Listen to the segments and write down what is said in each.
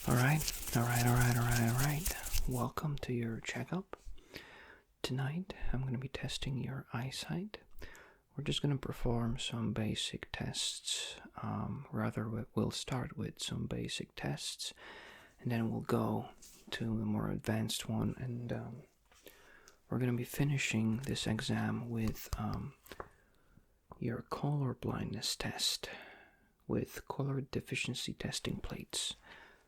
Alright. Welcome to your checkup. Tonight, I'm going to be testing your eyesight. We're just going to perform some basic tests. We'll start with some basic tests, and then we'll go to the more advanced one, and we're going to be finishing this exam with your color blindness test with color deficiency testing plates.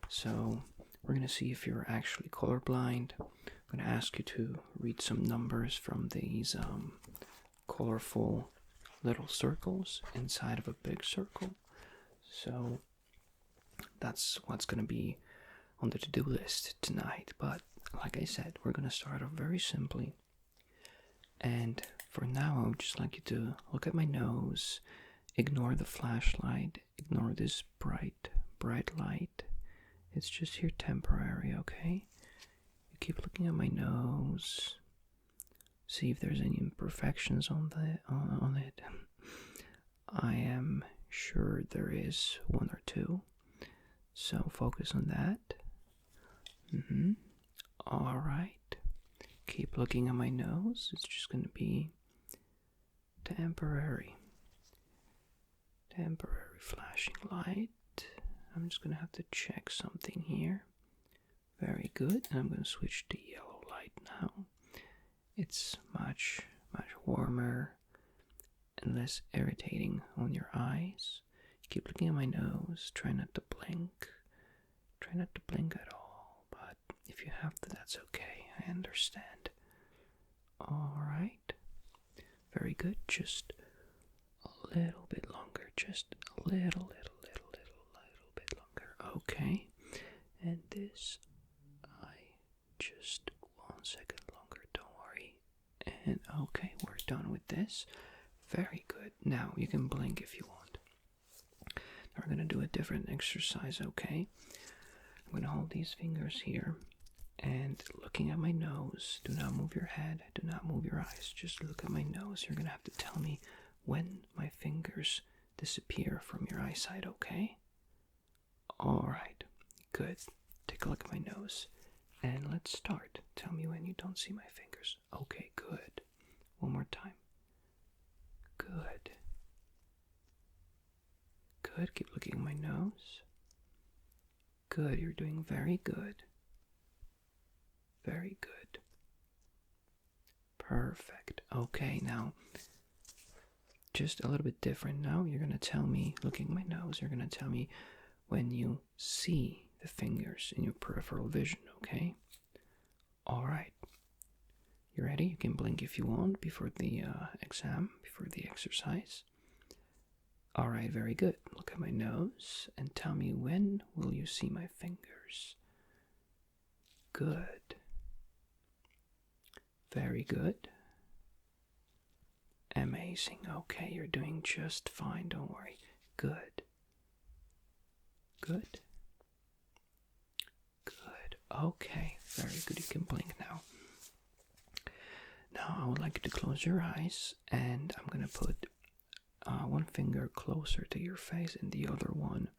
So we're going to see if you're actually colorblind. I'm going to ask you to read some numbers from these colorful little circles inside of a big circle. So that's what's going to be on the to-do list tonight. But like I said, we're going to start off very simply. And for now, I would just like you to look at my nose, ignore the flashlight, ignore this bright light. It's just here temporary, okay? You keep looking at my nose. See if there's any imperfections on it. I am sure there is one or two. So focus on that. Alright. Keep looking at my nose. It's just going to be temporary. Temporary flashing light. I'm just going to have to check something here. Very good. And I'm going to switch to yellow light now. It's much warmer and less irritating on your eyes. Keep looking at my nose. Try not to blink. Try not to blink at all. But if you have to, that's okay. I understand. Alright. Very good. Just a little bit longer. Just a little bit longer. Okay. And this eye, just 1 second longer. Don't worry. And okay, we're done with this. Very good. Now you can blink if you want. Now we're going to do a different exercise, okay? I'm going to hold these fingers here and looking at my nose. Do not move your head. Do not move your eyes. Just look at my nose. You're going to have to tell me when my fingers disappear from your eyesight, okay? Alright, good. Take a look at my nose. And let's start. Tell me when you don't see my fingers. Okay, good. One more time. Good. Good. Keep looking at my nose. Good. You're doing very good. Very good. Perfect. Okay, now, just a little bit different now. You're going to tell me, looking at my nose, you're going to tell me when you see the fingers in your peripheral vision, okay? Alright. You ready? You can blink if you want before the exam, before the exercise. Alright, very good. Look at my nose and tell me when will you see my fingers. Good. Very good. Amazing. Okay, you're doing just fine. Don't worry. Good. Good. Good. Okay, very good. You can blink now. Now I would like you to close your eyes, and I'm going to put one finger closer to your face and the other one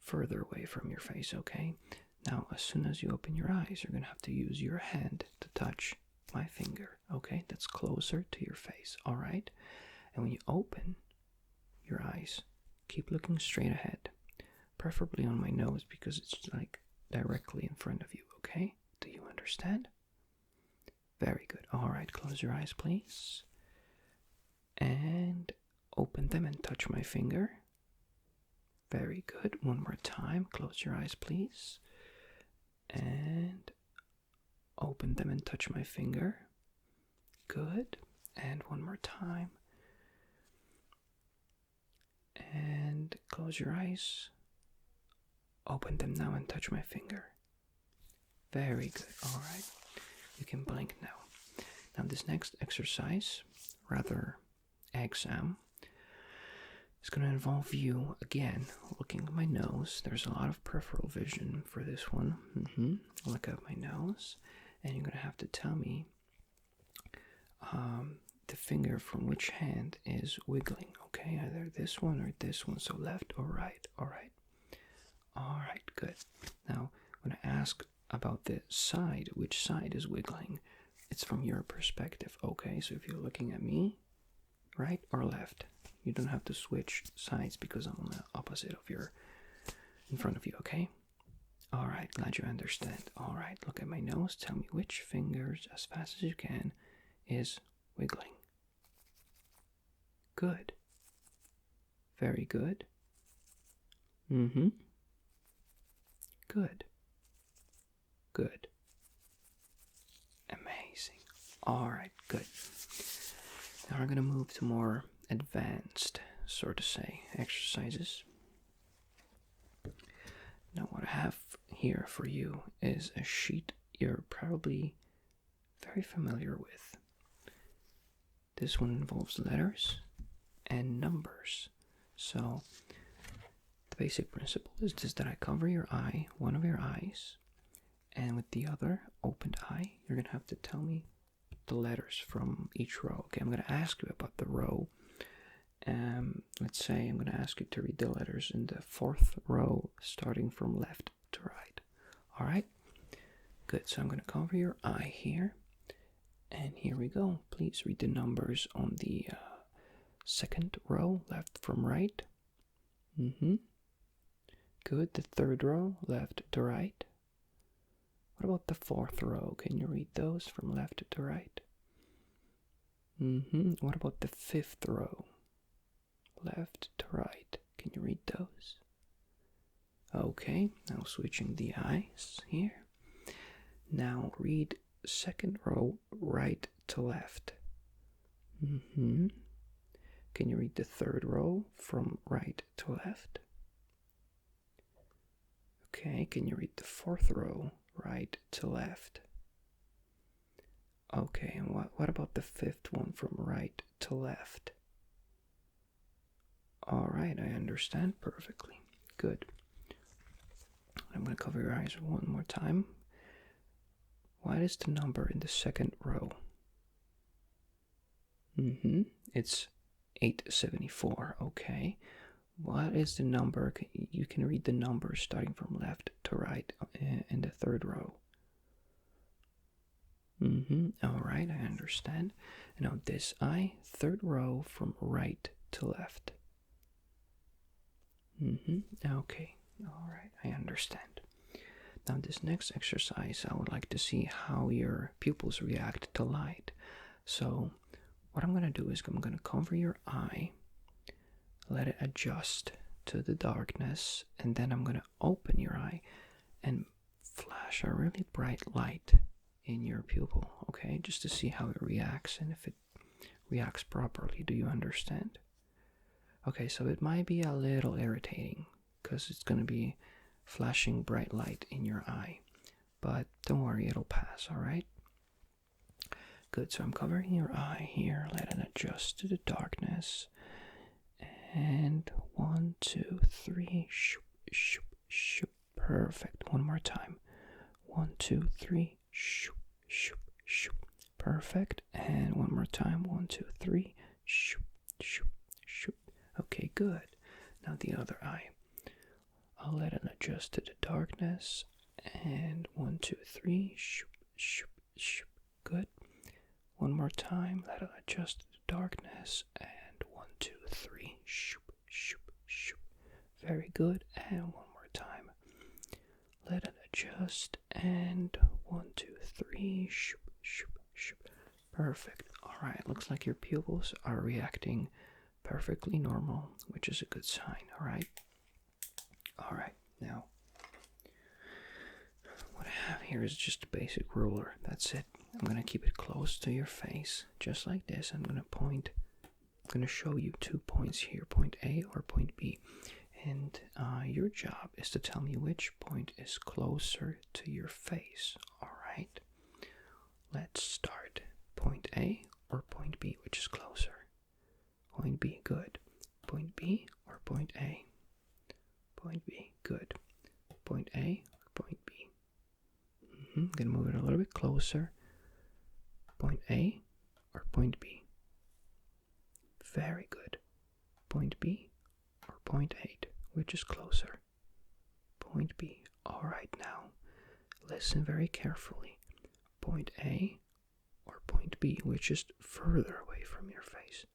further away from your face, okay? Now, as soon as you open your eyes, you're going to have to use your hand to touch my finger, okay? That's closer to your face, alright? And when you open your eyes, keep looking straight ahead. Preferably on my nose because it's like directly in front of you, okay? Do you understand? Very good. Alright, close your eyes, please. And open them and touch my finger. Very good. One more time. Close your eyes, please. And open them and touch my finger. Good. And one more time. And close your eyes. Open them now and touch my finger. Very good. Alright. You can blink now. Now this next exercise, rather exam, is going to involve you, again, looking at my nose. There's a lot of peripheral vision for this one. Look at my nose. And you're going to have to tell me the finger from which hand is wiggling, okay? Either this one or this one, so left or right. Alright, good. about the side, which side is wiggling. It's from your perspective. Okay, so if you're looking at me, right or left, you don't have to switch sides because I'm on the opposite of in front of you, okay? Alright, glad you understand. Alright, look at my nose. Tell me which fingers, as fast as you can, is wiggling. Good. Very good. Mm-hmm. Good. Good. Amazing. Alright, good. Now we're going to move to more advanced, so to say, exercises. Now what I have here for you is a sheet you're probably very familiar with. This one involves letters and numbers. So the basic principle is just that I cover your eye, one of your eyes, and with the other opened eye, you're going to have to tell me the letters from each row. Okay, I'm going to ask you about the row. Let's say I'm going to ask you to read the letters in the 4th row, starting from left to right. All right? Good, so I'm going to cover your eye here. And here we go. Please read the numbers on the 2nd row, left from right. Mm-hmm. Good, the 3rd row, left to right. What about the 4th row? Can you read those from left to right? Mm-hmm. What about the 5th row? Left to right. Can you read those? Okay, now switching the eyes here. Now read 2nd row, right to left. Mm-hmm. Can you read the 3rd row from right to left? Okay, can you read the 4th row, right to left? Okay, and what about the 5th one from right to left? Alright, I understand perfectly. Good. I'm going to cover your eyes one more time. What is the number in the 2nd row? Mm-hmm. It's 874. Okay. What is the number? You can read the numbers starting from left to right in the 3rd row. Mm-hmm. Alright, I understand. Now this eye, 3rd row from right to left. Mm-hmm. Okay. Alright, I understand. Now this next exercise, I would like to see how your pupils react to light. So what I'm going to do is I'm going to cover your eye, let it adjust to the darkness, and then I'm going to open your eye and flash a really bright light in your pupil, okay? Just to see how it reacts and if it reacts properly. Do you understand? Okay, so it might be a little irritating because it's going to be flashing bright light in your eye, but don't worry, it'll pass, alright? Good, so I'm covering your eye here, let it adjust to the darkness, and 1, 2, 3, shoop, shoop, shoop, perfect, one more time, 1, 2, 3, shoop, shoop, shoop, perfect, and one more time, 1, 2, 3, shoop, shoop, shoop, okay, good. Now the other eye, I'll let it adjust to the darkness, and 1, 2, 3, shoop, shoop, shoop, good. One more time, let it adjust to the darkness, and 1, 2, 3, shoop, shoop, shoop, very good, and one more time, let it adjust, and 1, 2, 3, shoop, shoop, shoop, perfect. Alright, looks like your pupils are reacting perfectly normal, which is a good sign, alright? Alright, now, what I have here is just a basic ruler, that's it. I'm going to keep it close to your face, just like this. I'm going to show you 2 points here, point A or point B. And your job is to tell me which point is closer to your face, alright? Let's start. Point A or point B, which is closer? Point B, good. Point B or point A? Point B, good. Point A or point B? I'm going to move it a little bit closer. Point A or point B? Very good. Point B or point 8, which is closer? Point B. Alright, now Listen very carefully. Point A or point B, which is further away from your face.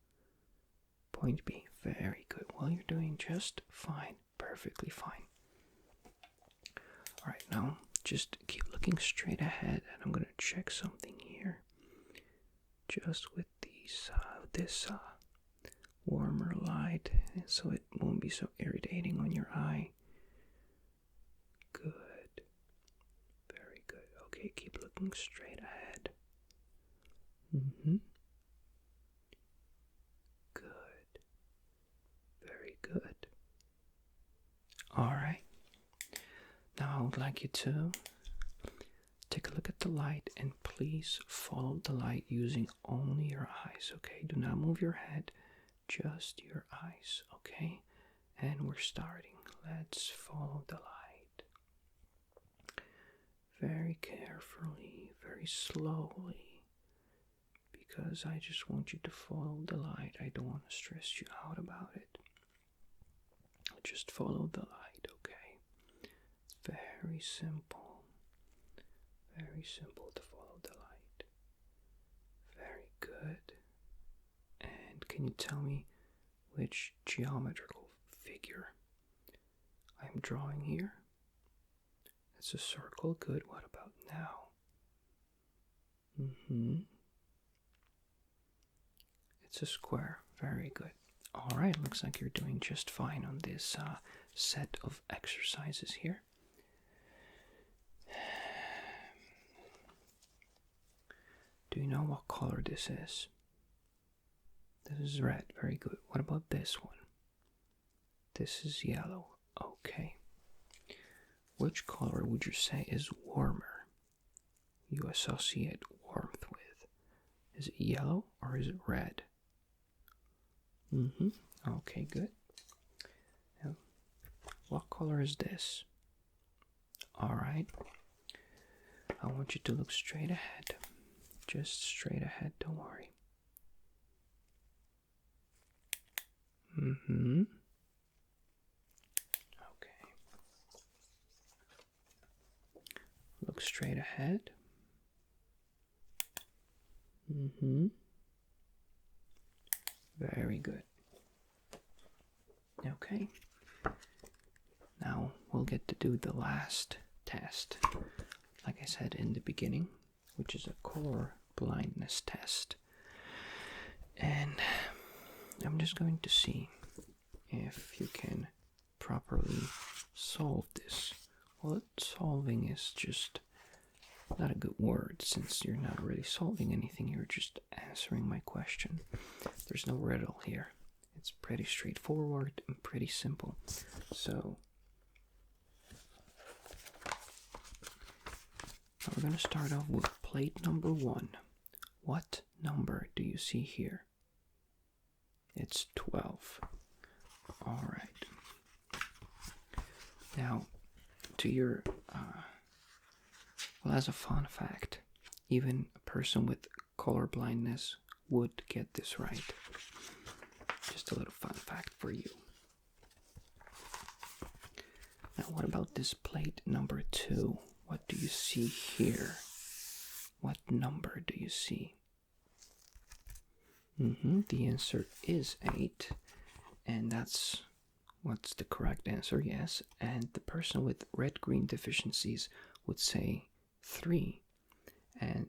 Point B. Very good. Well, you're doing just fine. Perfectly fine. Alright, now just keep looking straight ahead, and I'm going to check something here. Just with this warmer light, so it won't be so irritating on your eye. Good. Very good. Okay, keep looking straight ahead. Good. Very good. Alright. Now I would like you to take a look at the light and please follow the light using only your eyes, okay? Do not move your head, just your eyes, okay? And we're starting. Let's follow the light. Very carefully, very slowly, because I just want you to follow the light. I don't want to stress you out about it. Just follow the light, okay? It's very simple. Very simple to follow the light. Very good. And can you tell me which geometrical figure I'm drawing here? It's a circle. Good. What about now? It's a square. Very good. Alright, looks like you're doing just fine on this set of exercises here. Do you know what color this is? This is red. Very good. What about this one? This is yellow. Okay. Which color would you say is warmer? You associate warmth with. Is it yellow or is it red? Okay, good. Now, what color is this? Alright. I want you to look straight ahead. Just straight ahead, don't worry. Okay. Look straight ahead. Very good. Okay. Now we'll get to do the last test. Like I said in the beginning, which is a color blindness test. And I'm just going to see if you can properly solve this. Well, solving is just not a good word, since you're not really solving anything, you're just answering my question. There's no riddle here. It's pretty straightforward and pretty simple. So we're going to start off with plate number 1. What number do you see here? It's 12. Alright. Now, to your, well, as a fun fact, even a person with color blindness would get this right. Just a little fun fact for you. Now, what about this plate number 2? What do you see here? What number do you see? The answer is 8, and that's what's the correct answer, yes. And the person with red-green deficiencies would say 3, and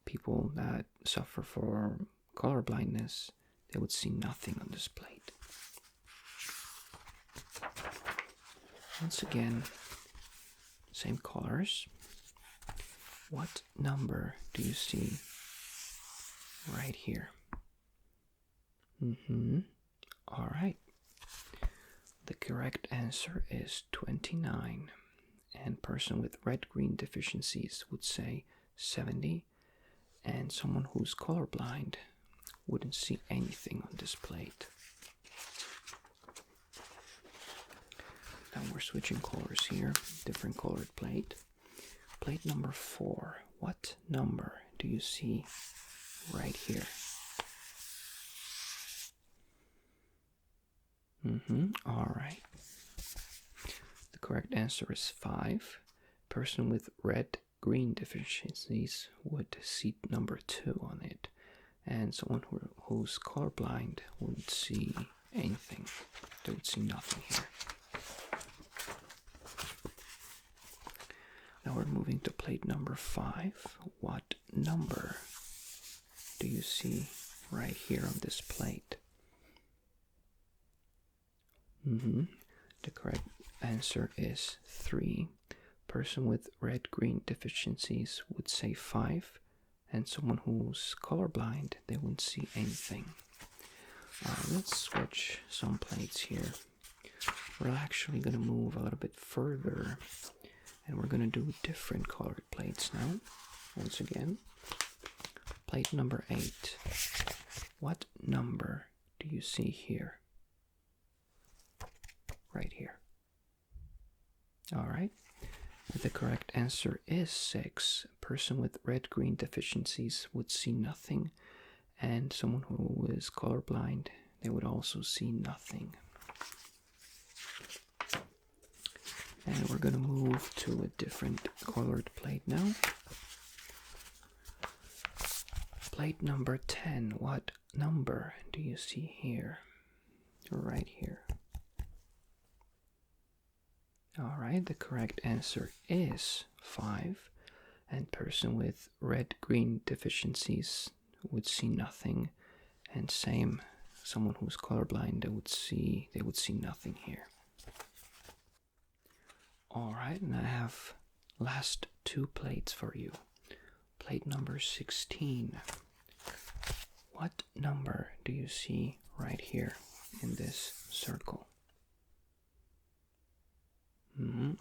people that suffer from color blindness, they would see nothing on this plate. Once again, same colors. What number do you see right here? Alright. The correct answer is 29. And person with red-green deficiencies would say 70. And someone who's colorblind wouldn't see anything on this plate. Now we're switching colors here. Different colored plate. Plate number 4. What number do you see right here? Alright. The correct answer is 5. Person with red-green deficiencies would see number 2 on it, and someone who's colorblind wouldn't see anything. They would see nothing here. Now we're moving to plate number 5. What number do you see right here on this plate? The correct answer is 3. Person with red-green deficiencies would say 5, and someone who's colorblind, they wouldn't see anything. Let's switch some plates here. We're actually going to move a little bit further, and we're going to do different colored plates now. Once again, plate number 8. What number do you see here? Right here. Alright. The correct answer is 6. A person with red-green deficiencies would see nothing, and someone who is colorblind, they would also see nothing. And we're going to move to a different colored plate now. Plate number 10. What number do you see here? Right here. Alright, the correct answer is 5. And person with red-green deficiencies would see nothing. And same, someone who's colorblind, they would see nothing here. Alright, and I have last 2 plates for you. Plate number 16. What number do you see right here in this circle?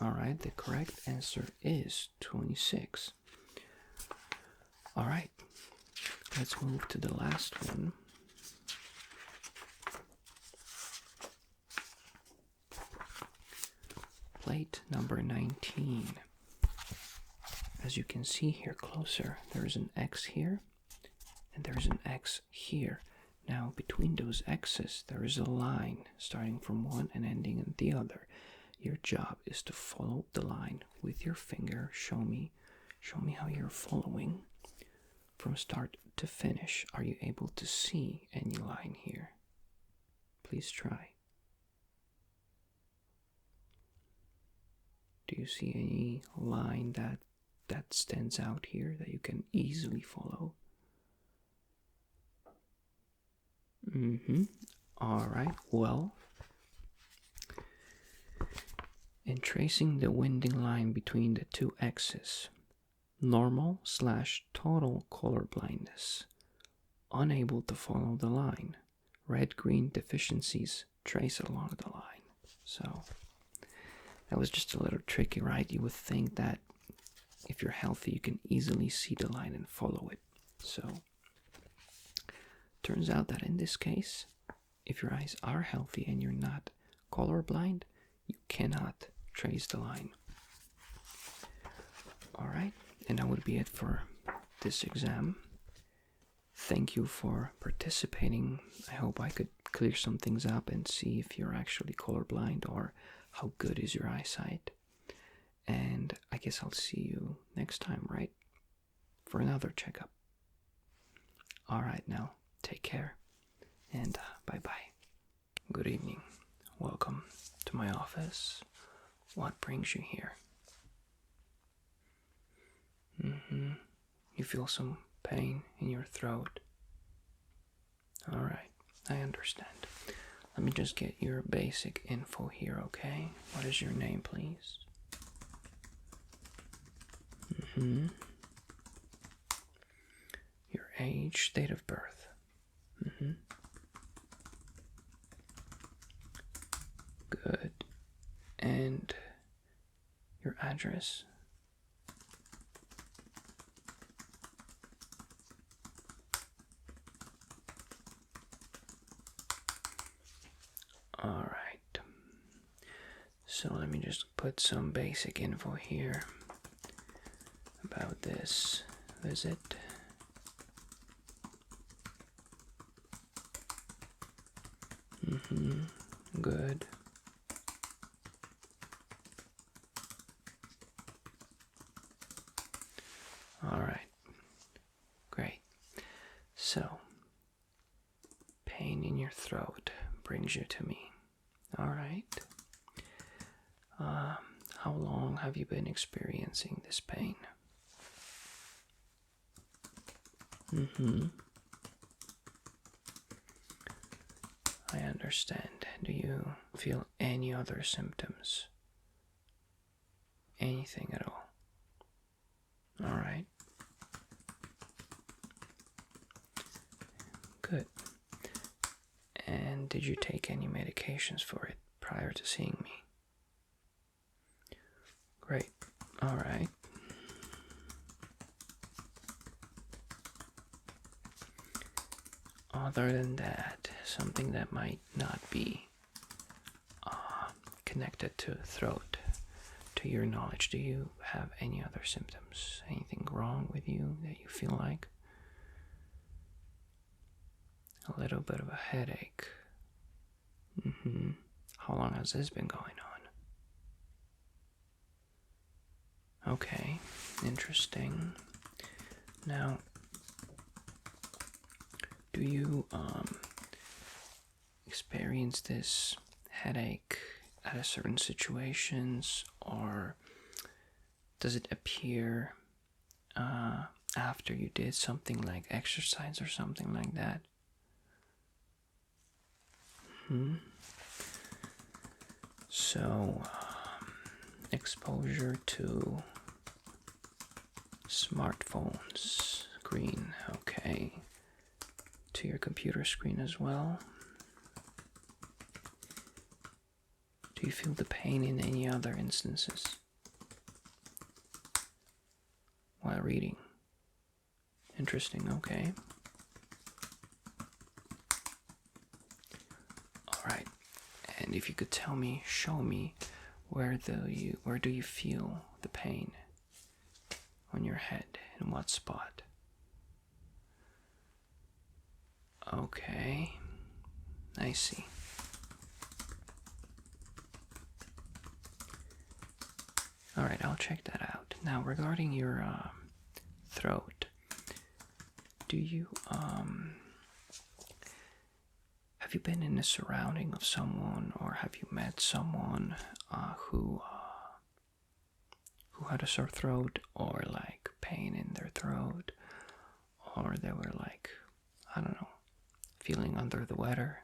Alright, the correct answer is 26. Alright, let's move to the last one. Plate number 19. As you can see here closer, there's an X here, and there's an X here. Now, between those X's, there is a line starting from one and ending in the other. Your job is to follow the line with your finger. Show me how you're following from start to finish. Are you able to see any line here? Please try. Do you see any line that stands out here that you can easily follow? Alright, well, in tracing the winding line between the 2 X's, normal/total color blindness, unable to follow the line, red-green deficiencies trace along the line. So, that was just a little tricky, right? You would think that if you're healthy, you can easily see the line and follow it. So, turns out that in this case, if your eyes are healthy and you're not colorblind, you cannot trace the line. Alright, and that would be it for this exam. Thank you for participating. I hope I could clear some things up and see if you're actually colorblind or how good is your eyesight. And I guess I'll see you next time, right? For another checkup. Alright, now, take care. And bye-bye. Good evening. Welcome to my office. What brings you here? You feel some pain in your throat. Alright, I understand. Let me just get your basic info here, okay? What is your name, please? Your age, date of birth. Good. And your address. Alright. So let me just put some basic info here about this visit. Good. Alright. Great. So, pain in your throat brings you to me. Alright. How long have you been experiencing this pain? I understand. Do you feel any other symptoms? Anything at all? Alright. Good. And did you take any medications for it prior to seeing me? Great. Alright. Other than that, something that might not be connected to throat, to your knowledge, do you have any other symptoms? Anything wrong with you that you feel like? A little bit of a headache. How long has this been going on? Okay, interesting. Now, do you experience this headache at a certain situations, or does it appear after you did something like exercise or something like that? So, exposure to smartphones screen, okay. To your computer screen as well. Do you feel the pain in any other instances while reading? Interesting, okay. Alright, and if you could tell me, show me, where do you feel the pain on your head, in what spot? Okay, I see. Alright, I'll check that out. Now, regarding your throat, do you, have you been in the surrounding of someone, or have you met someone who had a sore throat, or like pain in their throat, or they were like, I don't know, feeling under the weather?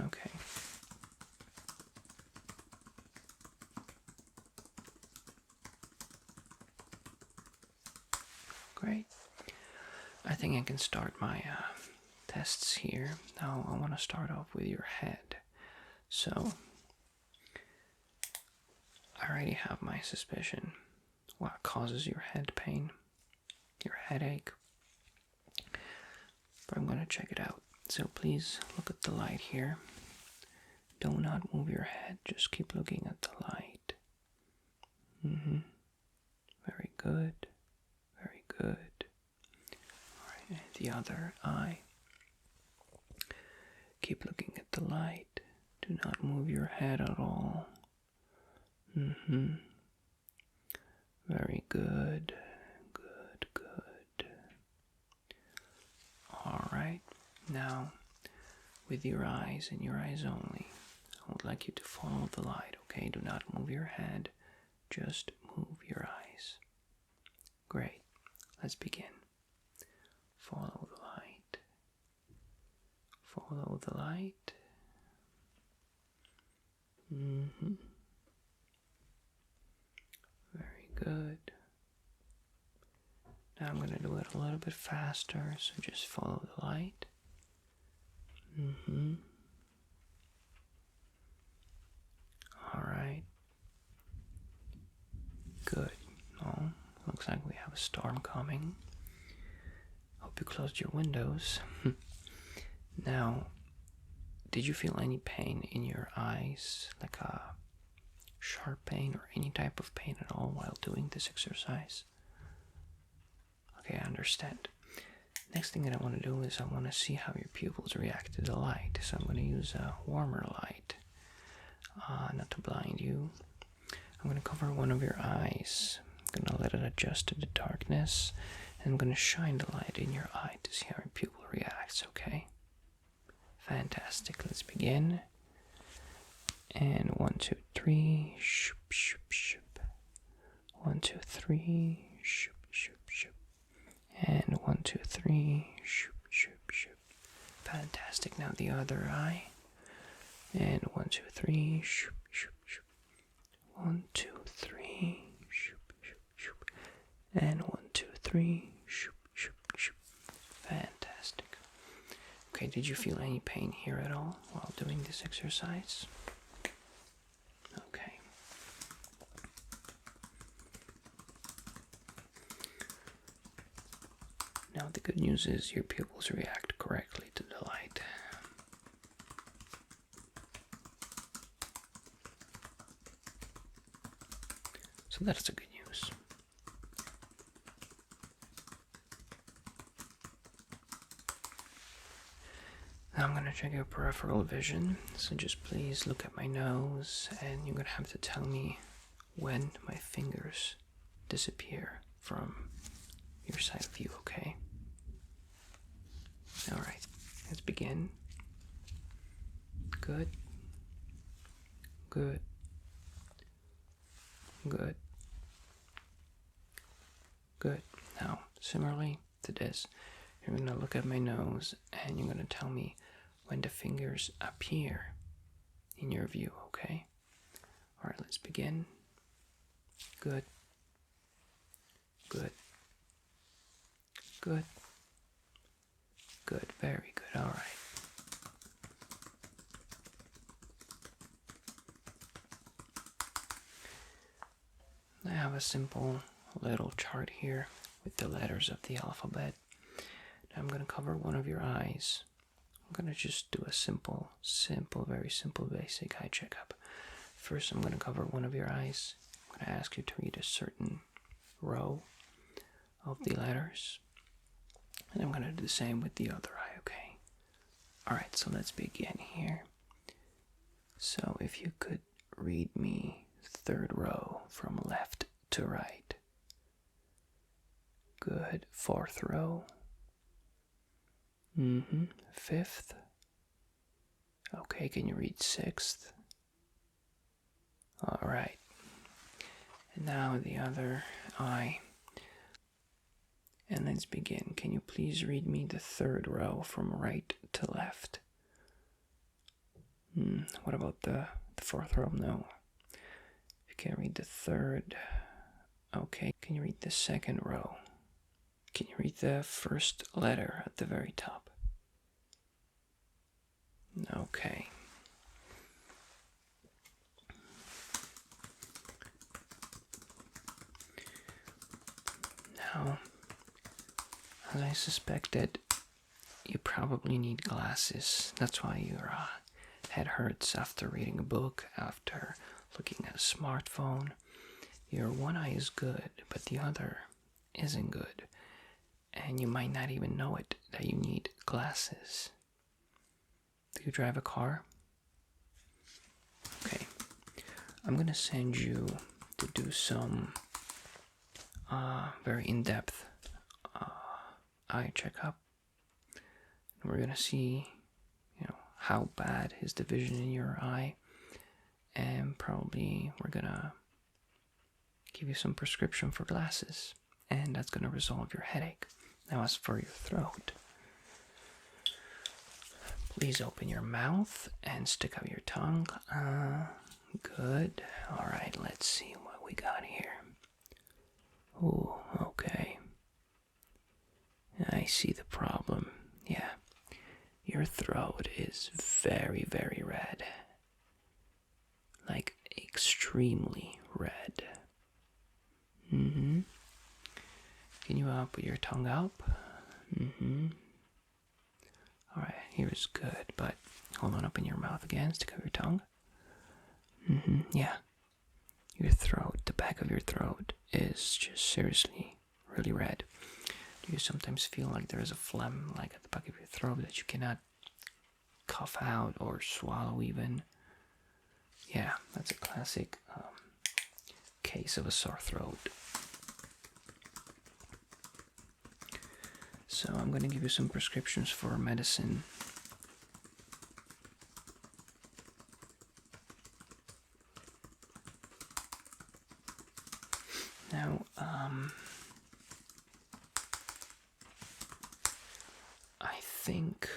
Okay. Great. I think I can start my tests here. Now I want to start off with your head. So, I already have my suspicion what causes your head pain, your headache. But I'm going to check it out. So please look at the light here. Do not move your head, just keep looking at the light. Very good. Very good. Alright, and the other eye. Keep looking at the light. Do not move your head at all. Very good. Good, good. Alright, now with your eyes and your eyes only, I would like you to follow the light, okay? Do not move your head, just move your eyes. Great, let's begin. Follow the light. Follow the light. Very good. Now I'm going to do it a little bit faster, so just follow the light. Alright. Good. Oh, looks like we have a storm coming. Hope you closed your windows. Now, did you feel any pain in your eyes, like a sharp pain or any type of pain at all while doing this exercise? Okay, I understand. Next thing that I want to do is I want to see how your pupils react to the light. So I'm going to use a warmer light, not to blind you. I'm going to cover one of your eyes. gonna let it adjust to the darkness, and I'm gonna shine the light in your eye to see how your pupil reacts, okay? Fantastic, let's begin. And 1, 2, 3, shoop, shoop, shoop. 1, 2, 3, shoop, shoop, shoop. And 1, 2, 3, shoop, shoop, shoop. Fantastic, now the other eye. And 1, 2, 3, shoop, shoop, shoop. 1, 2, 3, shoop, shoop, shoop. And 1, 2, 3, shoop, shoop, shoop. Fantastic. Okay, did you feel any pain here at all while doing this exercise? Okay. Now the good news is your pupils react correctly to the light. So that's the good news. Now I'm going to check your peripheral vision, so just please look at my nose, and you're going to have to tell me when my fingers disappear from your side of view, okay? Alright, let's begin. Good. Good. Good. Good. Now, similarly to this, you're going to look at my nose and you're going to tell me when the fingers appear in your view, okay? Alright, let's begin. Good. Good. Good. Good. Very good. Alright. I have a simple little chart here with the letters of the alphabet. Now I'm going to cover one of your eyes. I'm going to just do a simple, very simple basic eye checkup. First, I'm going to cover one of your eyes. I'm going to ask you to read a certain row of the letters. And I'm going to do the same with the other eye, okay? Alright, so let's begin here. So if you could read me third row from left to right. Good. Fourth row. Fifth. Okay, can you read sixth? Alright. And now the other eye. And let's begin. Can you please read me the third row from right to left? What about the fourth row? No. You can't read the third. Okay, can you read the second row? Can you read the first letter at the very top? Okay. Now, as I suspected, you probably need glasses. That's why your head hurts after reading a book, after looking at a smartphone. Your one eye is good, but the other isn't good. And you might not even know it, that you need glasses. Do you drive a car? Okay. I'm gonna send you to do some very in-depth eye checkup. We're gonna see, how bad is the vision in your eye, and probably we're gonna give you some prescription for glasses, and that's gonna resolve your headache. Now, as for your throat, please open your mouth and stick out your tongue. Good. All right, let's see what we got here. Ooh, okay. I see the problem. Yeah. Your throat is very, very red. Like, extremely red. Can you put your tongue up? Alright, here's good, but hold on, open your mouth again, stick out your tongue. Yeah. Your throat, the back of your throat is just seriously really red. Do you sometimes feel like there is a phlegm like at the back of your throat that you cannot cough out or swallow even? Yeah, that's a classic case of a sore throat. So I'm going to give you some prescriptions for medicine. Now, I think,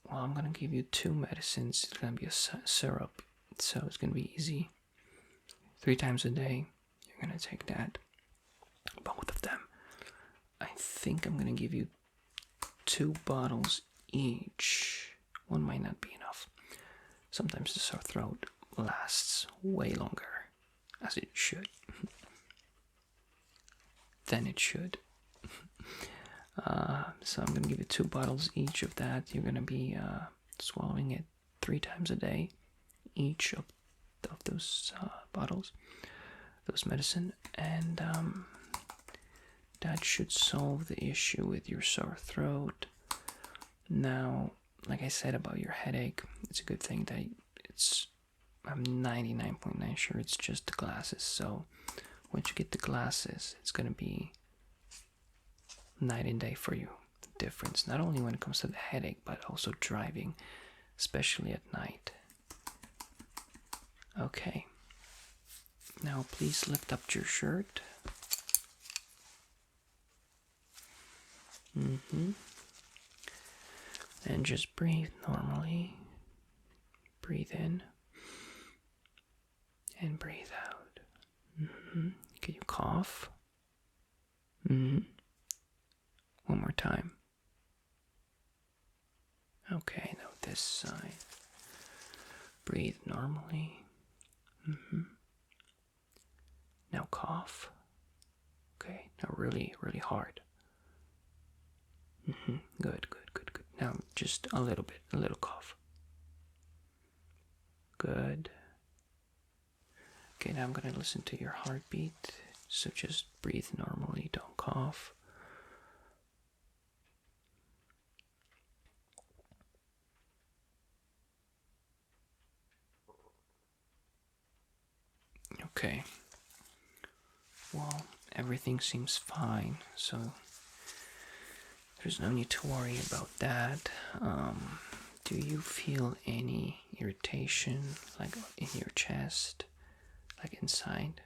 well, I'm going to give you 2 medicines. It's going to be a syrup, so it's going to be easy. 3 times a day, you're going to take that. Both of them. I think I'm going to give you 2 bottles each. One might not be enough. Sometimes the sore throat lasts way longer, as it should. Then it should. So I'm going to give you 2 bottles each of that. You're going to be swallowing it 3 times a day, each of those bottles, those medicine, and that should solve the issue with your sore throat. Now, like I said about your headache, it's a good thing that I'm 99.9% sure it's just the glasses. So once you get the glasses, it's going to be night and day for you. The difference, not only when it comes to the headache, but also driving, especially at night. Okay. Now please lift up your shirt. And just breathe normally. Breathe in and breathe out. Can you cough? One more time. Okay, now this side. Breathe normally. Now cough. Okay, now really, really hard. Good. Now just a little bit, a little cough. Good. Okay, now I'm gonna listen to your heartbeat. So just breathe normally, don't cough. Okay. Well, everything seems fine, so there's no need to worry about that. Do you feel any irritation, like in your chest, like inside?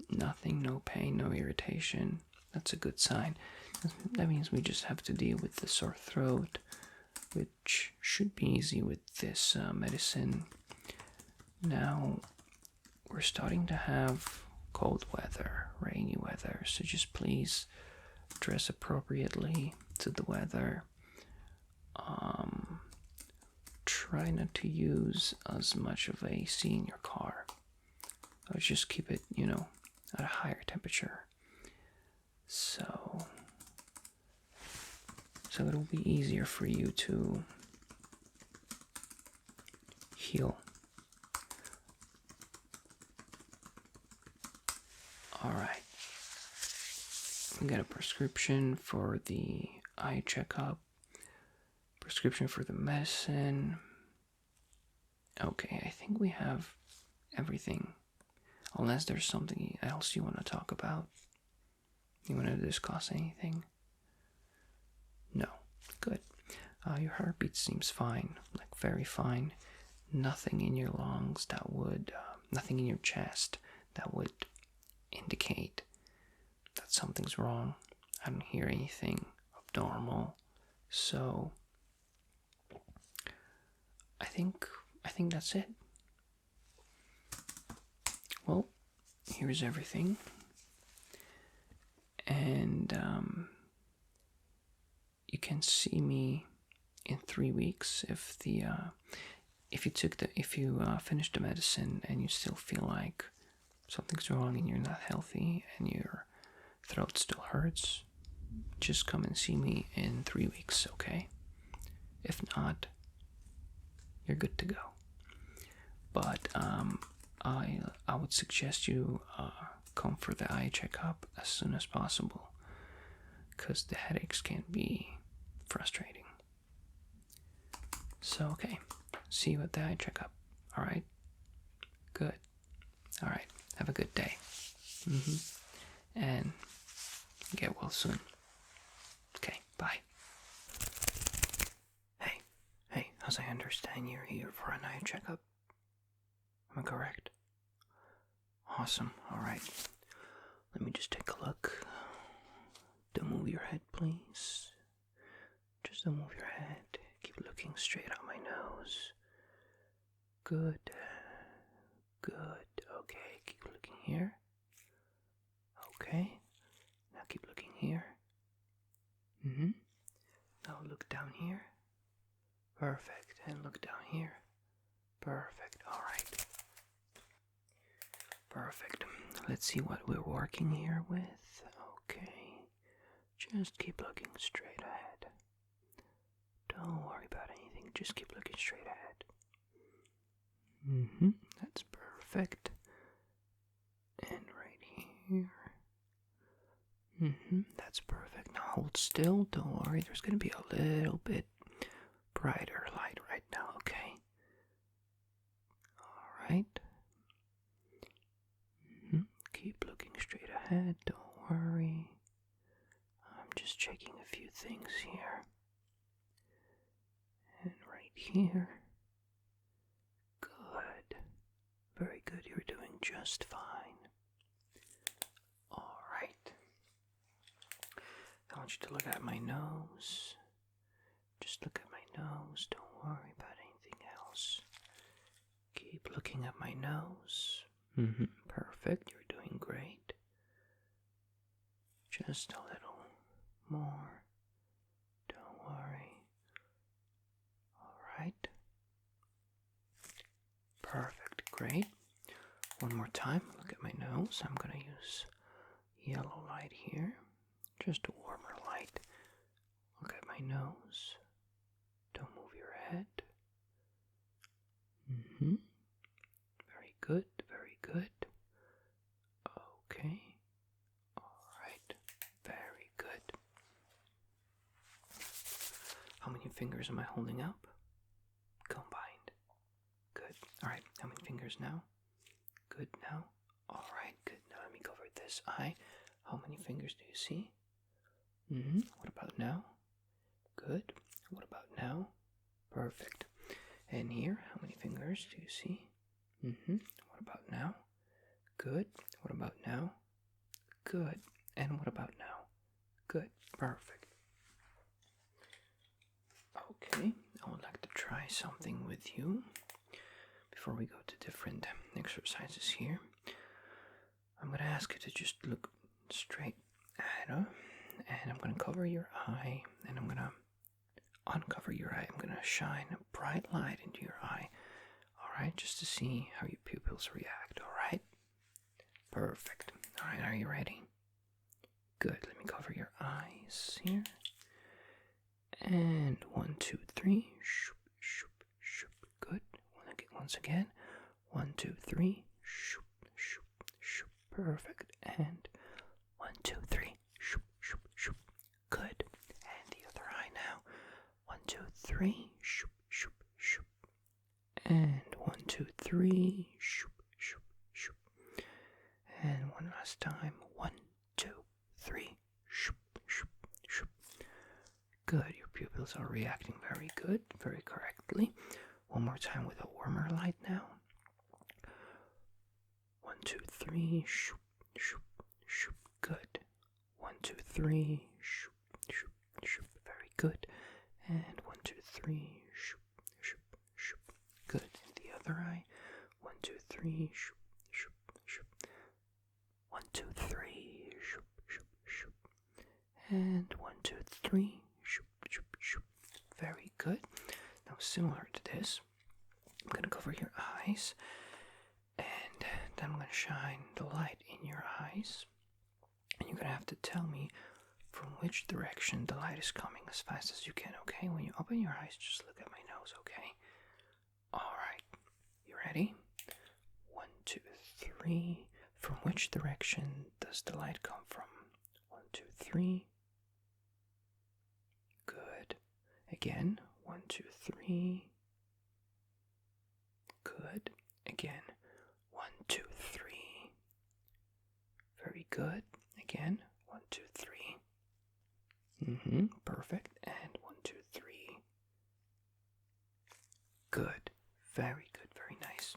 Nothing, no pain, no irritation. That's a good sign. That means we just have to deal with the sore throat, which should be easy with this medicine. Now, we're starting to have cold weather, rainy weather, so just please dress appropriately to the weather. Try not to use as much of AC in your car. Just keep it, at a higher temperature. So it'll be easier for you to heal. Alright. We got a prescription for the eye checkup. Prescription for the medicine. Okay, I think we have everything. Unless there's something else you want to talk about. You want to discuss anything? No. Good. Your heartbeat seems fine. Like very fine. Nothing in your lungs that would, nothing in your chest that would indicate that something's wrong. I don't hear anything abnormal. So I think that's it. Well, here's everything. And you can see me in 3 weeks if you finish the medicine and you still feel like something's wrong and you're not healthy and your throat still hurts. Just come and see me in 3 weeks, okay? If not, you're good to go. But I would suggest you come for the eye checkup as soon as possible, because the headaches can be frustrating. So, okay, see you at the eye checkup. Alright? Good. Alright, have a good day. And get well soon. understand you're here for an eye checkup. Am I correct? Awesome. Alright. Let me just take a look. Don't move your head, please. Just don't move your head. Keep looking straight at my nose. Good. Good. Okay, keep looking here. Okay. Now keep looking here. Now look down here. Perfect. And look down here. Perfect. Alright. Perfect. Let's see what we're working here with. Okay. Just keep looking straight ahead. Don't worry about anything. Just keep looking straight ahead. That's perfect. And right here. That's perfect. Now hold still. Don't worry. There's going to be a little bit brighter light right now, okay? Alright. Keep looking straight ahead. Don't worry. I'm just checking a few things here. And right here. Good. Very good. You're doing just fine. Alright. I want you to look at my nose. Just look at my nose. Don't worry about anything else. Keep looking at my nose. Perfect. You're doing great. Just a little more. Don't worry. Alright. Perfect. Great. One more time. Look at my nose. I'm going to use yellow light here. Just a warmer light. Look at my nose. Don't move your head. Very good. Very good. Okay. Alright. Very good. How many fingers am I holding up? Combined. Good. Alright. How many fingers now? Good now. Alright. Good. Now let me cover this eye. How many fingers do you see? What about now? Good. What about now? Perfect. And here, how many fingers do you see? What about now? Good. What about now? Good. And what about now? Good. Perfect. Okay, I would like to try something with you before we go to different exercises here. I'm going to ask you to just look straight ahead, and I'm going to cover your eye, and I'm going to uncover your eye. I'm going to shine a bright light into your eye, alright, just to see how your pupils react, alright? Perfect. Alright, are you ready? Good, let me cover your eyes here. And 1, 2, 3. Shoop, shoop, shoop. Good. Once again. 1, 2, 3. Shoop, shoop, shoop. Perfect. And 1, 2, 3. Shoop, shoop, shoop. Good. And the other eye now. 1, 2, 3. Shoop, shoop, shoop. And 1, 2, 3. Shoop, shoop, shoop. And one last time. 1, 2, 3. Shoop, shoop, shoop. Good. Your pupils are reacting very good, very correctly. One more time with a warmer light now. 1, 2, 3. Shoop, shoop, shoop. Good. 1, 2, 3. Shoop, shoop, shoop. Very good. And 1, 2, 3. Shoop, shoop, shoop. Good. And the other eye. 1, 2, 3. Shoop, shoop, shoop. 1, 2, 3. Shoop, shoop, shoop. And 1, 2, 3. Shoop, shoop, shoop. Very good. Now, similar to this, I'm going to cover your eyes, and then I'm going to shine the light in your eyes, and you're going to have to tell me from which direction the light is coming as fast as you can, okay? When you open your eyes, just look at my nose, okay? Alright. You ready? 1, 2, 3. From which direction does the light come from? 1, 2, 3. Good. Again. 1, 2, 3. Good. Again. 1, 2, 3. Very good. Again. 1, 2, 3. Perfect. And 1, 2, 3. Good. Very good. Very nice.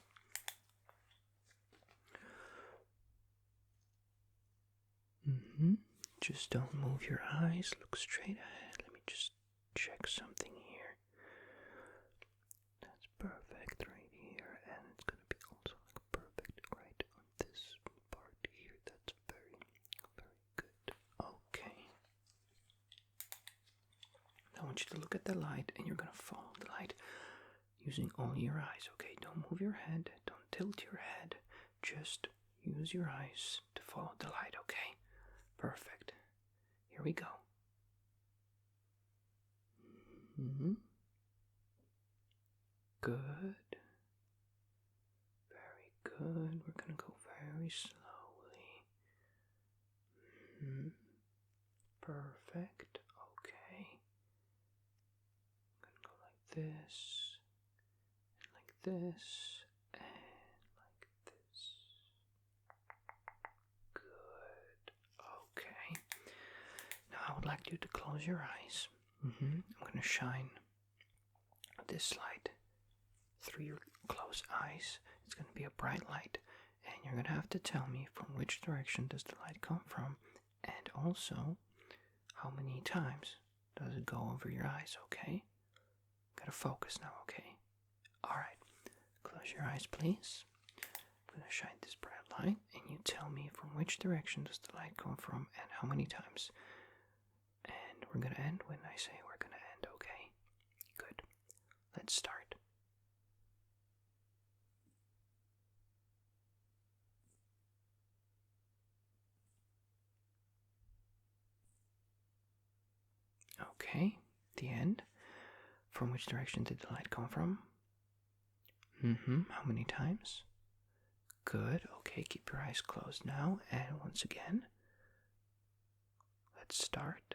Just don't move your eyes. Look straight ahead. Let me just check something here. That's perfect right here, and it's gonna be also like perfect right on this part here. That's very, very good. Okay. I want you to look at the light, and you're gonna follow the light using only your eyes. Okay, don't move your head. Don't tilt your head. Just use your eyes to follow the light. Okay. Perfect. Here we go. Good. Very good. We're going to go very slowly. Perfect. Okay. I'm going to go like this, and like this, and like this. Good. Okay. Now I would like you to close your eyes. I'm going to shine this light through your closed eyes. It's going to be a bright light, and you're going to have to tell me from which direction does the light come from, and also how many times does it go over your eyes, okay? Gotta focus now, okay? Alright, close your eyes, please. I'm going to shine this bright light, and you tell me from which direction does the light come from and how many times. And we're going to end when I say we're going to end, okay? Good. Let's start. Okay, the end. From which direction did the light come from? How many times? Good. Okay, keep your eyes closed now. And once again, let's start.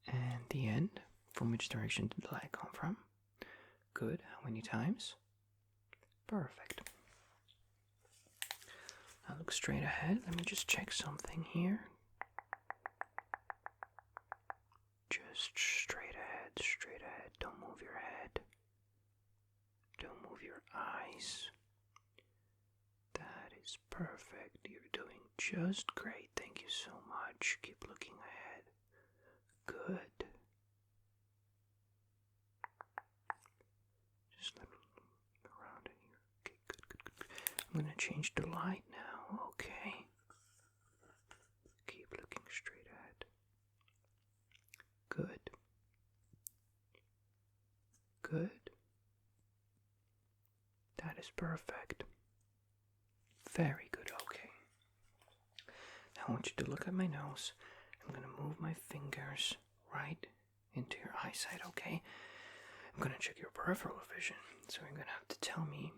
And the end. From which direction did the light come from? Good. How many times? Perfect. Now look straight ahead. Let me just check something here. Just straight ahead, straight ahead. Don't move your head. Don't move your eyes. That is perfect. You're doing just great. Thank you so much. Keep looking ahead. Good. Just look around in here. Okay, good. I'm going to change the light now. Okay. Keep looking straight ahead. Good. Good. That is perfect. Very good, okay. Now I want you to look at my nose. I'm going to move my fingers right into your eyesight, okay? I'm going to check your peripheral vision. So you're going to have to tell me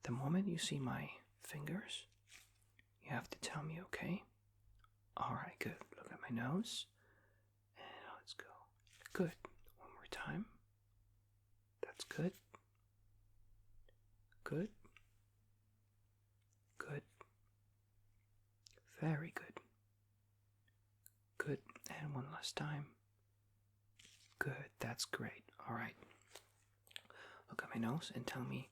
the moment you see my fingers, you have to tell me, okay? Alright, good. Look at my nose. And let's go. Good. One more time. That's good. Good. Good. Very good. Good. And one last time. Good. That's great. Alright. Look at my nose and tell me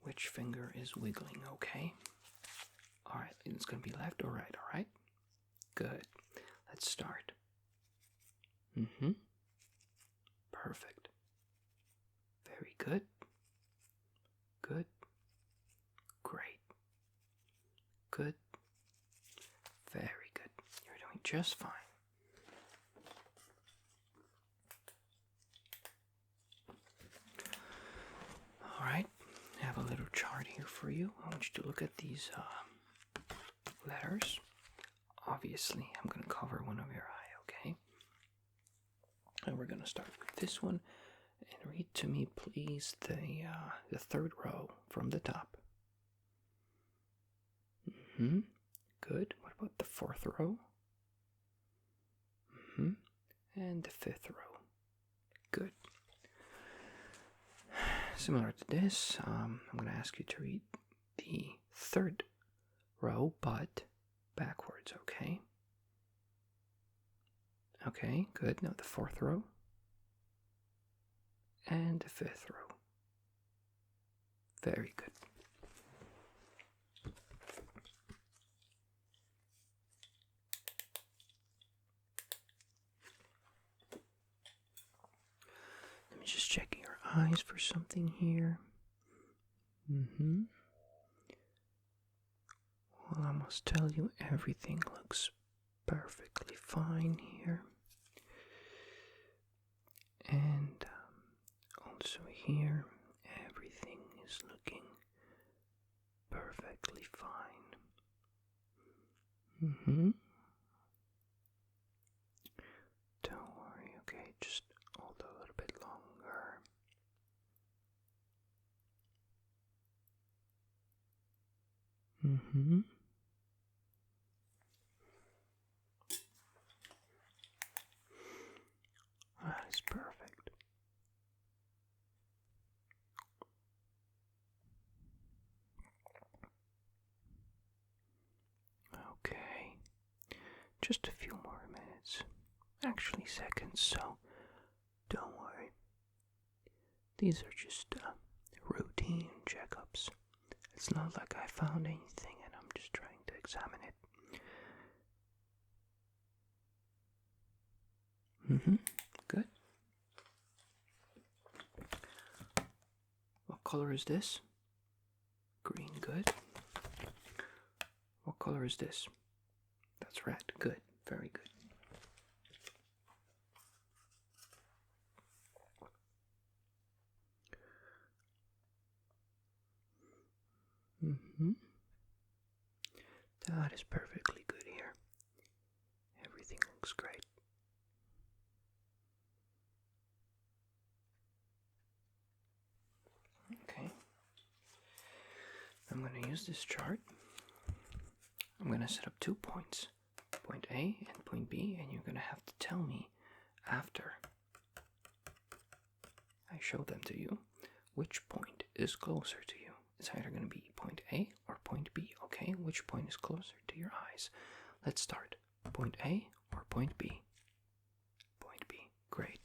which finger is wiggling, okay? Alright, it's going to be left or right, alright? Good. Let's start. Perfect. Very good. Good. Great. Good. Very good. You're doing just fine. Alright, I have a little chart here for you. I want you to look at these letters. Obviously, I'm going to cover one of your eye, okay? And we're going to start with this one. And read to me, please, the third row from the top. Good. What about the fourth row? And the fifth row. Good. Similar to this, I'm going to ask you to read the third row, but backwards, okay? Okay, good. Now the fourth row. And the fifth row. Very good. Let me just check your eyes for something here. Well, I must tell you, everything looks perfectly fine here. And also here, everything is looking perfectly fine. Don't worry, okay, just hold a little bit longer. That is perfect. Okay, just a few more minutes, actually seconds, so don't worry. These are just routine checkups. It's not like I found anything and I'm just trying to examine it. Good. What color is this? Green, good. What color is this? That's red, good, very good. That is perfectly good here. Everything looks great. Okay. I'm going to use this chart. I'm going to set up 2 points, point A and point B, and you're going to have to tell me after I show them to you which point is closer to you. It's either going to be point A or point B, okay? Which point is closer to your eyes? Let's start. Point A or point B? Point B. Great.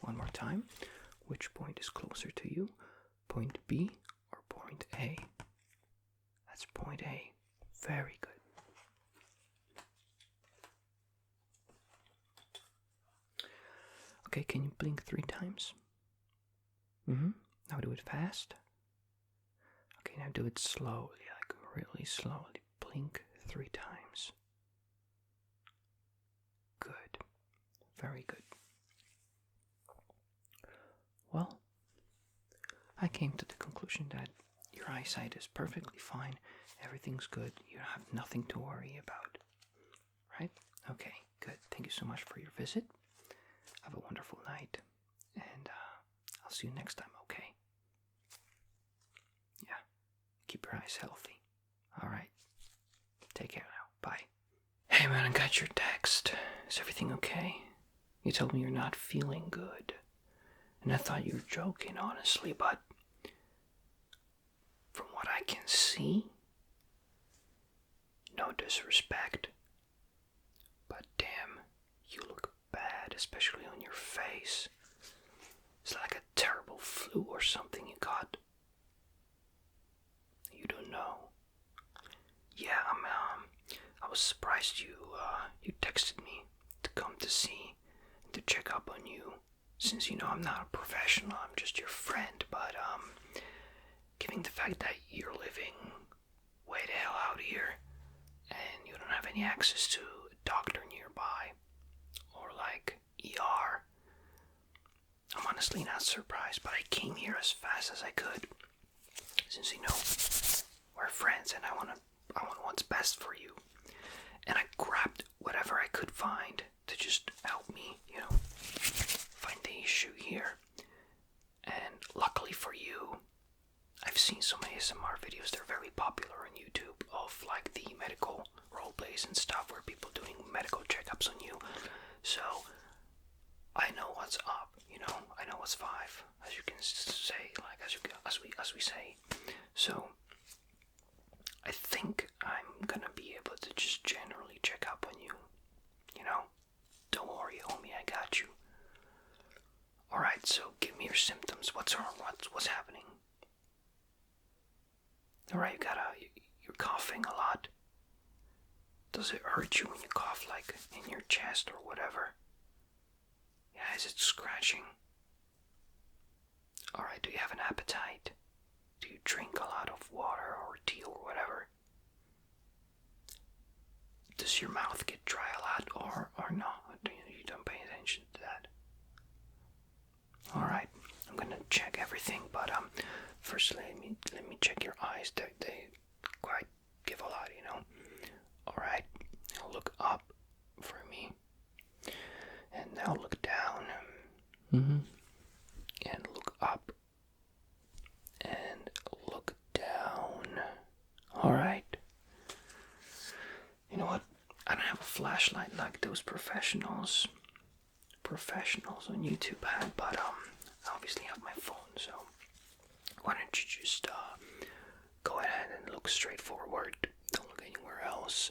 One more time. Which point is closer to you? Point B or point A? That's point A. Very good. Okay, can you blink 3 times? Now do it fast. Okay, now do it slowly, like really slowly. Blink 3 times. Good. Very good. Well, I came to the conclusion that your eyesight is perfectly fine. Everything's good. You have nothing to worry about. Right? Okay, good. Thank you so much for your visit. Have a wonderful night. And I'll see you next time, okay? Yeah. Keep your eyes healthy. Alright. Take care now. Bye. Hey man, I got your text. Is everything okay? You told me you're not feeling good. And I thought you were joking, honestly, but from what I can see, no disrespect, but damn, you look bad, especially on your face. It's like a terrible flu or something you got. You don't know. Yeah, I was surprised you texted me to come to see, to check up on you, since you know I'm not a professional, I'm just your friend, but given the fact that you're living way the hell out here, and you don't have any access to a doctor nearby, or like ER, I'm honestly not surprised, but I came here as fast as I could, since you know, we're friends and I want what's best for you. And I grabbed whatever I could find to just help me, find the issue here. And luckily for you, I've seen some ASMR videos, they're very popular on YouTube, of like the medical roleplays and stuff where people doing medical checkups on you. So I know what's up, I know what's 5, as you can say, like as we say. So I think I'm gonna be able to just generally check up on you. Don't worry, What's wrong? What's happening? Alright, you're coughing a lot. Does it hurt you when you cough, like in your chest or whatever? Yeah, is it scratching? Alright, do you have an appetite? Do you drink a lot of water or tea or whatever? Does your mouth get dry a lot or no? You don't pay attention to that? Alright, I'm gonna check everything, but first let me check your eyes. They quite give a lot, you know. Alright, now look up for me. And now look down. And look up. And look down. Alright. You know what? I don't have a flashlight like those professionals on YouTube had, but I obviously have my phone, so why don't you just go ahead and look straight forward. Don't look anywhere else.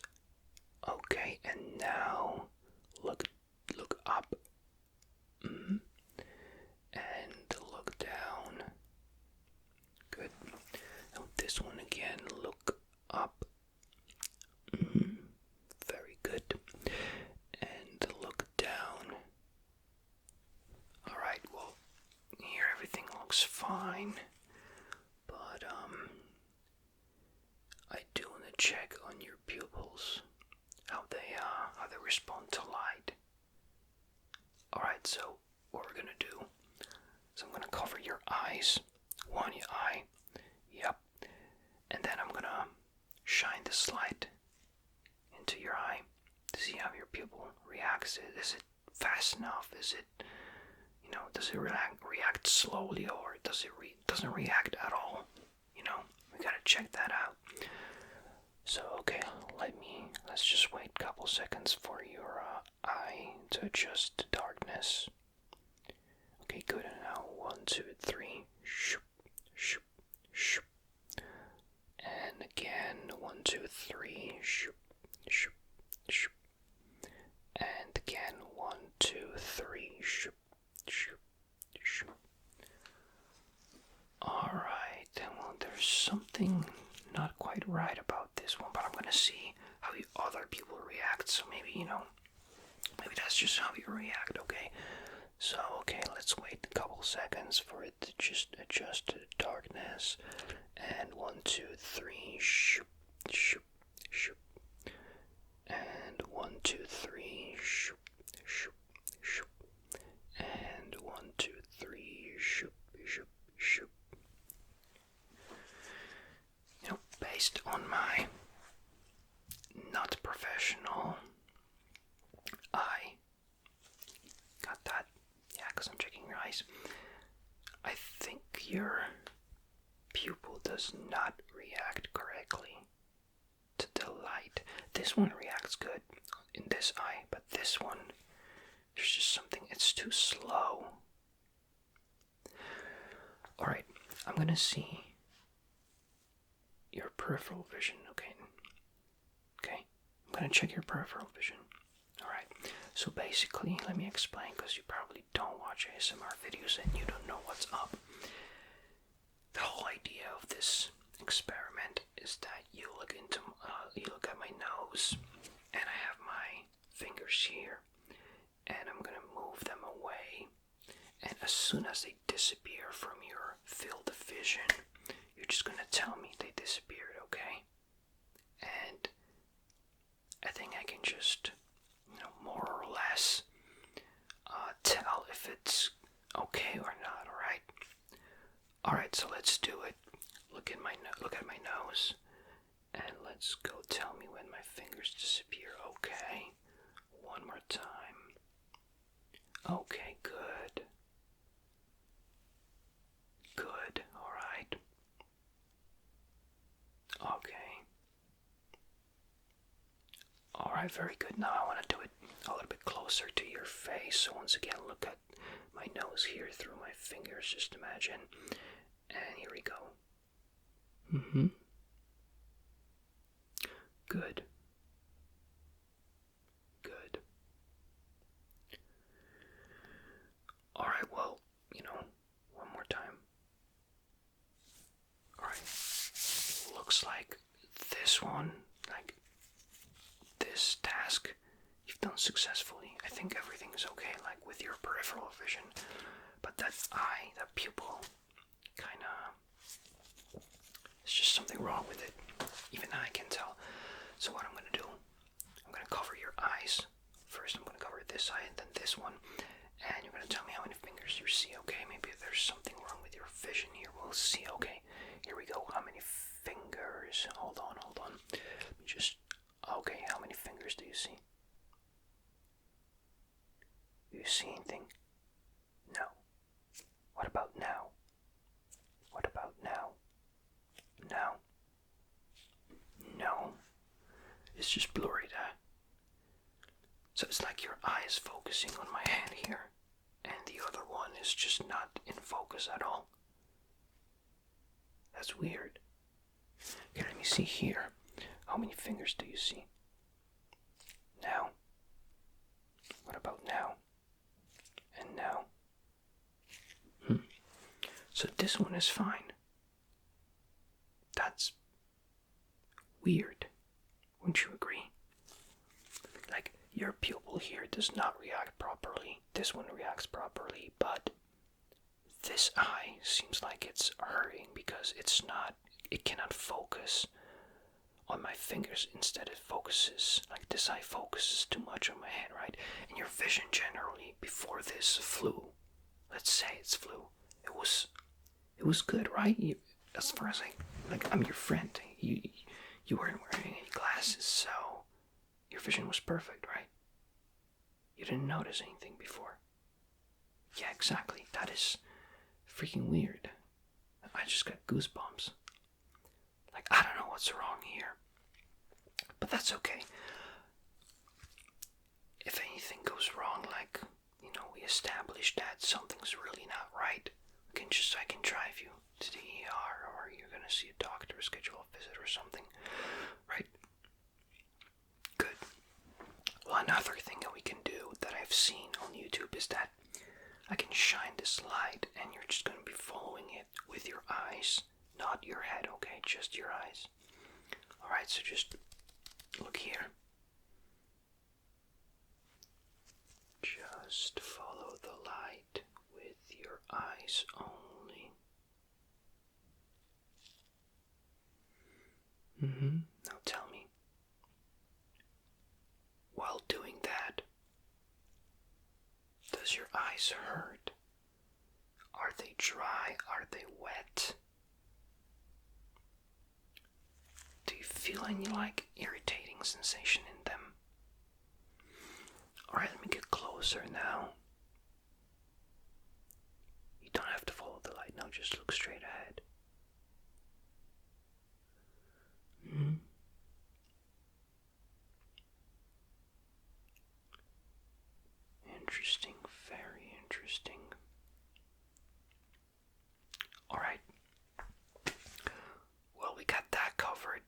Okay, and now look up. And look down. Good. Now this one again, look up. Very good. And look down. Alright, well, here everything looks fine. But I do want to check on your pupils. How they respond to light. Alright, so what we're gonna do is I'm gonna cover your eyes. One eye. Yep. And then I'm gonna shine this light into your eye to see how your pupil reacts. Is it fast enough? Is it, does it react slowly, or doesn't react at all? We gotta check that out. So okay, let's just wait a couple seconds for your eye to adjust to darkness. Okay, good. And now 1, 2, 3. Shoop, shoop, shoop. And again, 1, 2, 3. Shoop, shoop, shoop. And again, 1, 2, 3. Shoop, shoop, shoop. Alright, well, there's something not quite right about this one, but I'm gonna see how other people react. So maybe that's just how you react. Okay, so let's wait a couple seconds for it to just adjust to the darkness. And 1, 2, 3. Shoop, shoop, shoop. And 1, 2, 3. Shoop, shoop, shoop. And 1, 2, 3. Shoop, shoop, shoop. Based on my not professional eye. Got that? Yeah, because I'm checking your eyes. I think your pupil does not react correctly to the light. This one reacts good in this eye, but this one, there's just something, it's too slow. Alright, I'm gonna see your peripheral vision, okay? I'm gonna check your peripheral vision. Alright, so basically, let me explain, because you probably don't watch ASMR videos and you don't know what's up. The whole idea of this experiment is that you look at my nose, and I have my fingers here, and I'm gonna move them away, and as soon as they disappear from your field of vision, you're just gonna tell me they disappeared, okay? And I think I can just, more or less tell if it's okay or not, alright? Alright, so let's do it. Look at my nose, and let's go tell me when my fingers disappear, okay? One more time. Okay, good. Good, alright. Okay. Alright, very good. Now I want to do it a little bit closer to your face. So once again, look at my nose here through my fingers, just imagine. And here we go. Good. Good. Alright, well, one more time. this one, like this task, you've done successfully. I think everything is okay, like with your peripheral vision. But that eye, that pupil, kinda, there's just something wrong with it. Even I can tell. So what I'm gonna do, I'm gonna cover your eyes. First I'm gonna cover this eye and then this one. And you're gonna tell me how many fingers you see, okay? Maybe if there's something wrong with your vision here, we'll see, okay? Here we go. How many fingers? Hold on. Let me just, okay, how many fingers do you see? Do you see anything? No. What about now? What about now? Now? No. It's just blurry there. So it's like your eye is focusing on my hand here, and the other one is just not in focus at all. That's weird. Okay, let me see here. How many fingers do you see? Now? What about now? And now? So this one is fine. That's weird. Wouldn't you agree? Like, your pupil here does not react properly. This one reacts properly, but this eye seems like it's hurting because it cannot focus on my fingers. Instead it focuses, like this eye focuses too much on my hand, right? And your vision generally before this flu, let's say it's flu, it was good, right? As far as I'm your friend. You weren't wearing any glasses, so your vision was perfect, right? You didn't notice anything before. Yeah, exactly. That is freaking weird. I just got goosebumps. Like, I don't know what's wrong here. But that's okay. If anything goes wrong, like, we established that something's really not right, I can drive you to the ER, or you're gonna see a doctor, schedule a visit or something, right? Good. Well, another thing that we can do that I've seen on YouTube is that I can shine this light and you're just gonna be following it with your eyes, not your head, okay? Just your eyes. Alright, so just look here. Just follow the light with your eyes only. Now tell me, while doing that, does your eyes hurt? Are they dry? Are they wet? Do you feel any irritating sensation in them? Alright, let me get closer now. You don't have to follow the light now, just look straight ahead. Interesting, very interesting. Alright. Well, we got that covered.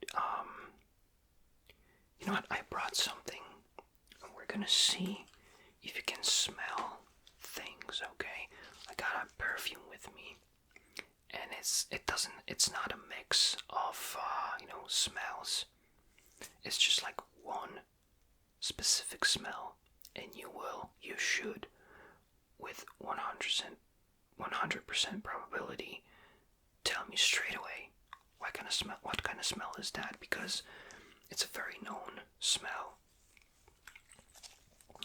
You know what? I brought something. And we're gonna see if you can smell things, okay? I got a perfume with me. And it's not a mix of, smells. It's just like one specific smell. And you should, with 100% probability, tell me straight away what kind of smell is that, because it's a very known smell.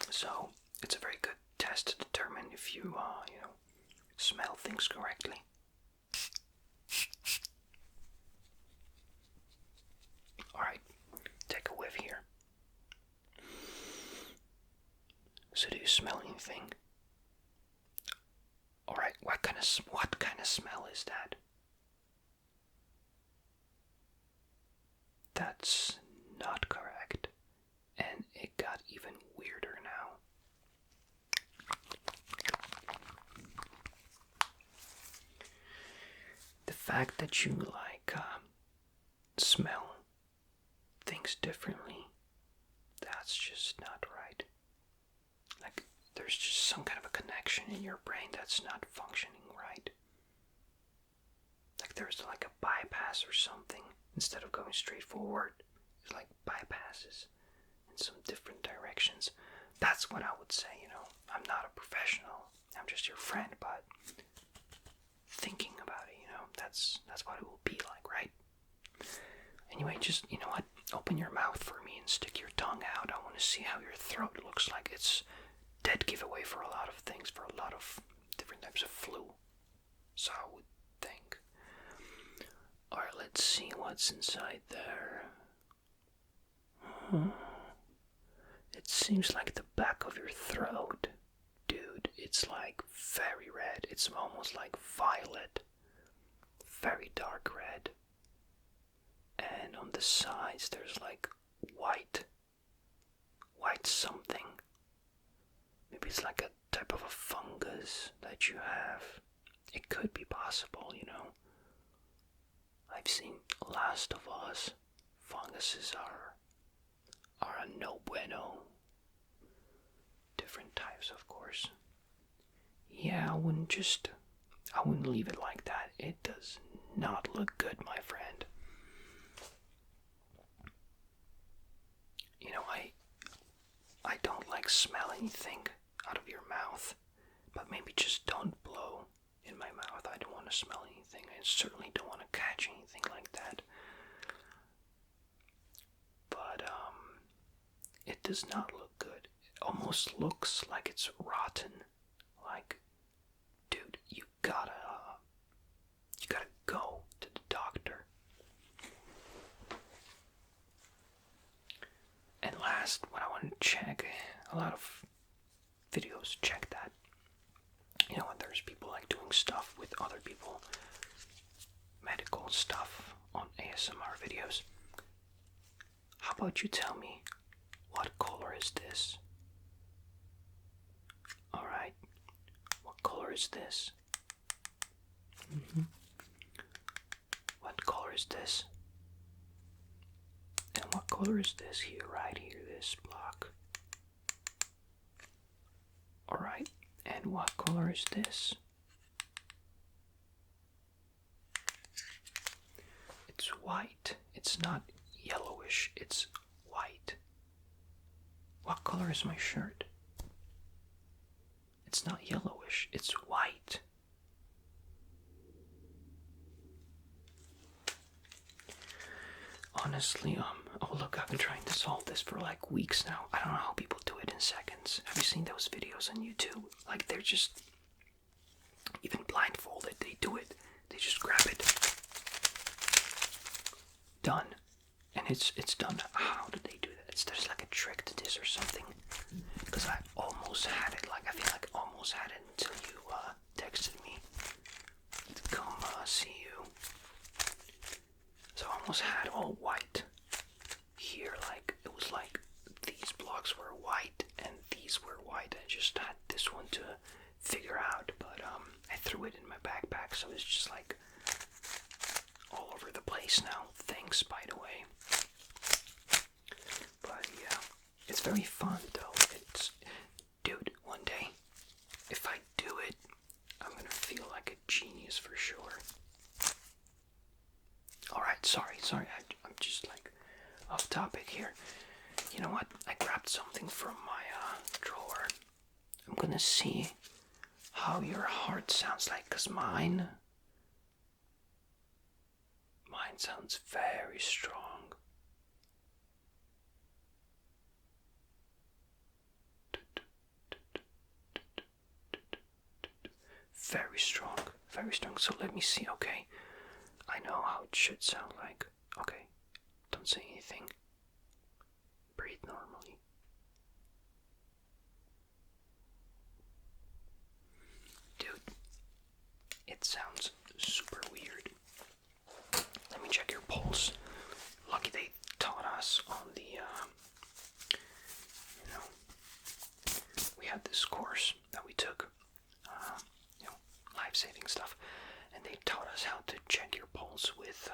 So it's a very good test to determine if you smell things correctly. Alright, take a whiff here. So do you smell anything? Alright, what kind of smell is that? That's not correct. And it got even weirder now. The fact that you smell things differently, that's just not right. Like, there's just some kind of a connection in your brain that's not functioning right. Like there's a bypass or something. instead of going straight forward. It's like bypasses in some different directions. That's what I would say, I'm not a professional. I'm just your friend, but thinking about it, that's what it will be like, right? Anyway, just, you know what? Open your mouth for me and stick your tongue out. I want to see how your throat looks like. It's dead giveaway for a lot of things, for a lot of different types of flu. So I would think. Alright, let's see what's inside there. It seems like the back of your throat. Dude, it's like very red. It's almost like violet. Very dark red. And on the sides there's like white something. Maybe it's like a type of a fungus that you have. It could be possible, I've seen Last of Us. Funguses are a no bueno. Different types, of course. Yeah, I wouldn't leave it like that. It does not look good, my friend. I don't like smell anything out of your mouth, but maybe just don't blow in my mouth. I don't want to smell anything. I certainly don't want to catch anything like that. But it does not look good. It almost looks like it's rotten. Like, dude, you gotta go to the doctor. And last, what I want to check, a lot of videos check that. When there's people like doing stuff with other people, medical stuff on ASMR videos. How about you tell me, what color is this? Alright, what color is this? What color is this? And what color is this here, right here, this block? Alright, and what color is this? It's white. It's not yellowish, it's white. What color is my shirt? It's not yellowish, it's white. Honestly, oh look, I've been trying to solve this for like weeks now. I don't know how people do it in seconds. Have you seen those videos on YouTube? Like, they're just, even blindfolded, they do it. They just grab it. Done. And it's done. How did they do that? There's like a trick to this or something. Because I almost had it. Like, I feel like I almost had it until you texted me to come see you. So I almost had all white here. Like, it was like these blocks were white and these were white. I just had this one to figure out. But I threw it in my backpack, so it's just like all over the place now. Thanks, by the way. But yeah, it's very fun though. Dude, one day, if I do it, I'm gonna feel like a genius for sure. Alright, sorry, I'm just like off topic here. You know what? I grabbed something from my drawer. I'm gonna see how your heart sounds like, cause mine sounds very strong. Very strong, very strong. So let me see, okay? I know how it should sound like. Okay, don't say anything. Breathe normally. Dude, it sounds super weird. Let me check your pulse. Lucky they taught us on the, we had this course that we took, life-saving stuff, and they taught us how to check your pulse with,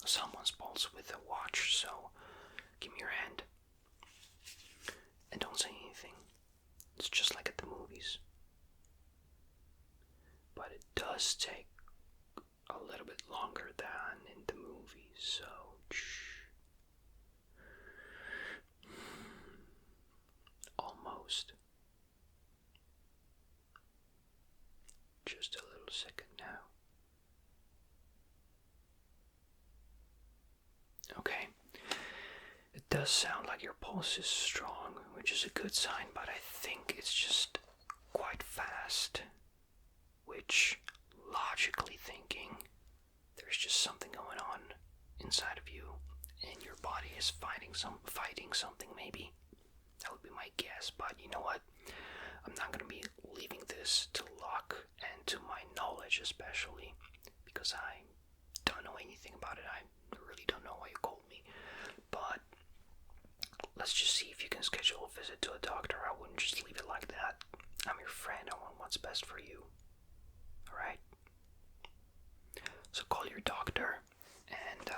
someone's pulse with a watch. So, give me your hand, and don't say anything. It's just like at the movies. But it does take a little bit longer than in the movies, so most. Just a little second now. Okay. It does sound like your pulse is strong, which is a good sign, but I think it's just quite fast. Which, logically thinking, there's just something going on inside of you, and your body is fighting something maybe. That would be my guess, but you know what? I'm not going to be leaving this to luck and to my knowledge especially, because I don't know anything about it. I really don't know why you called me. But let's just see if you can schedule a visit to a doctor. I wouldn't just leave it like that. I'm your friend. I want what's best for you. Alright? So call your doctor and